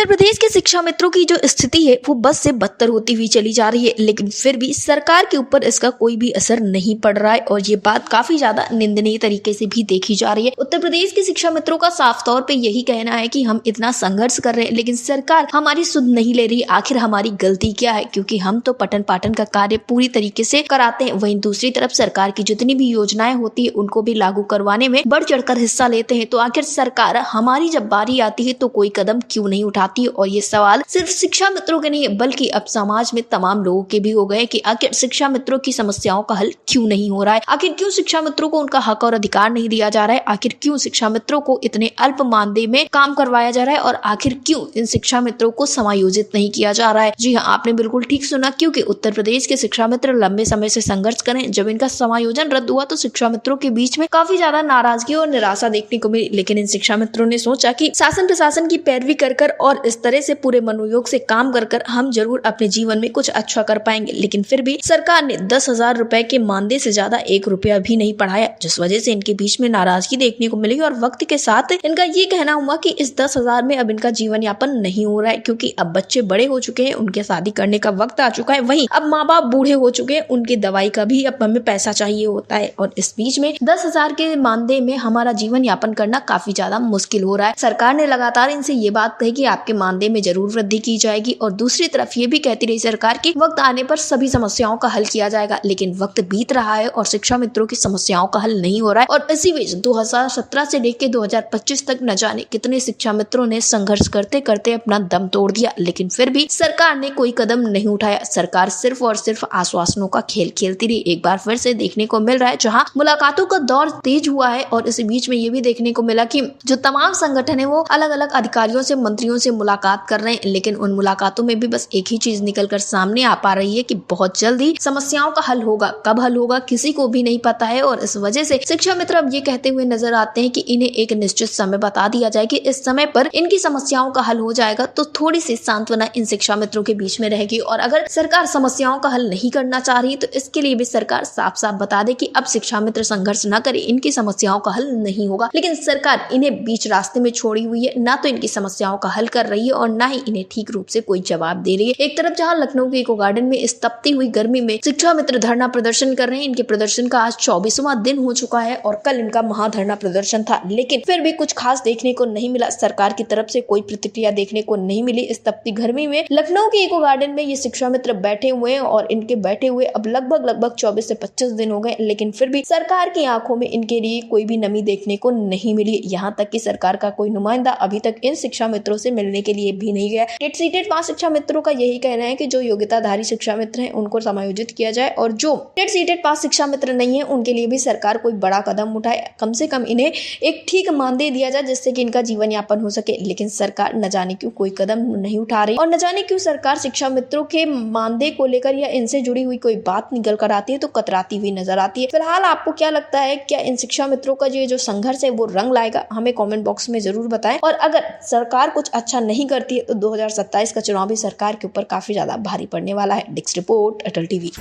उत्तर प्रदेश के शिक्षा मित्रों की जो स्थिति है वो बद से बदतर होती हुई चली जा रही है, लेकिन फिर भी सरकार के ऊपर इसका कोई भी असर नहीं पड़ रहा है और ये बात काफी ज्यादा निंदनीय तरीके से भी देखी जा रही है। उत्तर प्रदेश के शिक्षा मित्रों का साफ तौर पे यही कहना है कि हम इतना संघर्ष कर रहे हैं लेकिन सरकार हमारी सुध नहीं ले रही। आखिर हमारी गलती क्या है? क्योंकि हम तो पठन पाठन का कार्य पूरी तरीके से कराते हैं, वहीं दूसरी तरफ सरकार की जितनी भी योजनाएं होती है उनको भी लागू करवाने में बढ़ चढ़कर हिस्सा लेते हैं। तो आखिर सरकार हमारी जब बारी आती है तो कोई कदम क्यों नहीं उठाती? और ये सवाल सिर्फ शिक्षा मित्रों के नहीं बल्कि अब समाज में तमाम लोगों के भी हो गए कि आखिर शिक्षा मित्रों की समस्याओं का हल क्यों नहीं हो रहा है। आखिर क्यों शिक्षा मित्रों को उनका हक और अधिकार नहीं दिया जा रहा है। आखिर क्यों शिक्षा मित्रों को इतने अल्प मानदेय में काम करवाया जा रहा है और आखिर क्यों इन शिक्षा मित्रों को समायोजित नहीं किया जा रहा है। जी हाँ, आपने बिल्कुल ठीक सुना, क्योंकि उत्तर प्रदेश के शिक्षा मित्र लंबे समय से संघर्ष करें। जब इनका समायोजन रद्द हुआ तो शिक्षा मित्रों के बीच में काफी ज्यादा नाराजगी और निराशा देखने को मिली, लेकिन इन शिक्षा मित्रों ने सोचा कि शासन प्रशासन की पैरवी कर और इस तरह से पूरे मनोयोग से काम कर हम जरूर अपने जीवन में कुछ अच्छा कर पाएंगे। लेकिन फिर भी सरकार ने 10,000 रुपए के मानदेय से ज्यादा 1 रुपया भी नहीं बढ़ाया, जिस वजह से इनके बीच में नाराजगी देखने को मिली और वक्त के साथ इनका ये कहना हुआ कि इस 10,000 में अब इनका जीवन यापन नहीं हो रहा है, क्योंकि अब बच्चे बड़े हो चुके हैं, उनके शादी करने का वक्त आ चुका है। वहीं अब माँ बाप बूढ़े हो चुके हैं, उनकी दवाई का भी अब हमें पैसा चाहिए होता है और इस बीच में 10,000 के मानदेय में हमारा जीवन यापन करना काफी ज्यादा मुश्किल हो रहा है। सरकार ने लगातार इनसे ये बात कही कि आपके मानदेय में जरूर वृद्धि की जाएगी और दूसरी तरफ ये भी कहती रही सरकार की वक्त आने पर सभी समस्याओं का हल किया जाएगा, लेकिन वक्त बीत रहा है और शिक्षा मित्रों की समस्याओं का हल नहीं हो रहा है। और इसी बीच 2017 से लेकर 2025 तक न जाने कितने शिक्षा मित्रों ने संघर्ष करते करते अपना दम तोड़ दिया, लेकिन फिर भी सरकार ने कोई कदम नहीं उठाया। सरकार सिर्फ और सिर्फ आश्वासनों का खेल खेलती रही। एक बार फिर से देखने को मिल रहा है जहाँ मुलाकातों का दौर तेज हुआ है और इसी बीच में ये भी देखने को मिला कि जो तमाम संगठन है वो अलग अलग अधिकारियों से मंत्रियों से मुलाकात कर रहे हैं, लेकिन उन मुलाकातों में भी बस एक ही चीज निकलकर सामने आ पा रही है कि बहुत जल्दी समस्याओं का हल होगा। कब हल होगा किसी को भी नहीं पता है और इस वजह से शिक्षा मित्र अब ये कहते हुए नजर आते हैं कि इन्हें एक निश्चित समय बता दिया जाए कि इस समय पर इनकी समस्याओं का हल हो जाएगा, तो थोड़ी सी सांत्वना इन शिक्षा मित्रों के बीच में रहेगी। और अगर सरकार समस्याओं का हल नहीं करना चाह रही तो इसके लिए भी सरकार साफ साफ बता दे कि अब शिक्षा मित्र संघर्ष न करे, इनकी समस्याओं का हल नहीं होगा। लेकिन सरकार इन्हें बीच रास्ते में छोड़ी हुई है, ना तो इनकी समस्याओं का हल कर रही है और ना ही इन्हें ठीक रूप से कोई जवाब दे रही है। एक तरफ जहां लखनऊ के इको गार्डन में इस तपती हुई गर्मी में शिक्षा मित्र धरना प्रदर्शन कर रहे हैं, इनके प्रदर्शन का आज 24वां दिन हो चुका है और कल इनका महाधरना प्रदर्शन था, लेकिन फिर भी कुछ खास देखने को नहीं मिला। सरकार की तरफ से कोई प्रतिक्रिया देखने को नहीं मिली। इस तपती गर्मी में लखनऊ के इको गार्डन में ये शिक्षा मित्र बैठे हुए हैं और इनके बैठे हुए अब लगभग 24 से 25 दिन हो गए, लेकिन फिर भी सरकार की आंखों में इनके लिए कोई भी नमी देखने को नहीं मिली। यहाँ तक कि सरकार का कोई नुमाइंदा अभी तक इन शिक्षा मित्रों से मिलने के लिए भी नहीं गया। टेट सीटेट पास शिक्षा मित्रों का यही कहना है कि जो योग्यताधारी शिक्षा मित्र हैं उनको समायोजित किया जाए और जो टेट सीटेट पास शिक्षा मित्र नहीं है उनके लिए भी सरकार कोई बड़ा कदम उठाए। कम से कम इन्हें एक ठीक मानदेय दिया जाए जिससे कि इनका जीवन यापन हो सके, लेकिन सरकार न जाने क्यों कोई कदम नहीं उठा रही और न जाने क्यों सरकार शिक्षा मित्रों के मानदेय को लेकर या इनसे जुड़ी हुई कोई बात निकल कर आती है तो कतराती हुई नजर आती है। फिलहाल आपको क्या लगता है, क्या इन शिक्षा मित्रों का ये जो संघर्ष है वो रंग लाएगा? हमें कमेंट बॉक्स में जरूर बताएं। और अगर सरकार कुछ अच्छा नहीं करती है तो 2027 का चुनाव भी सरकार के ऊपर काफी ज्यादा भारी पड़ने वाला है। डेस्क रिपोर्ट, अटल टीवी।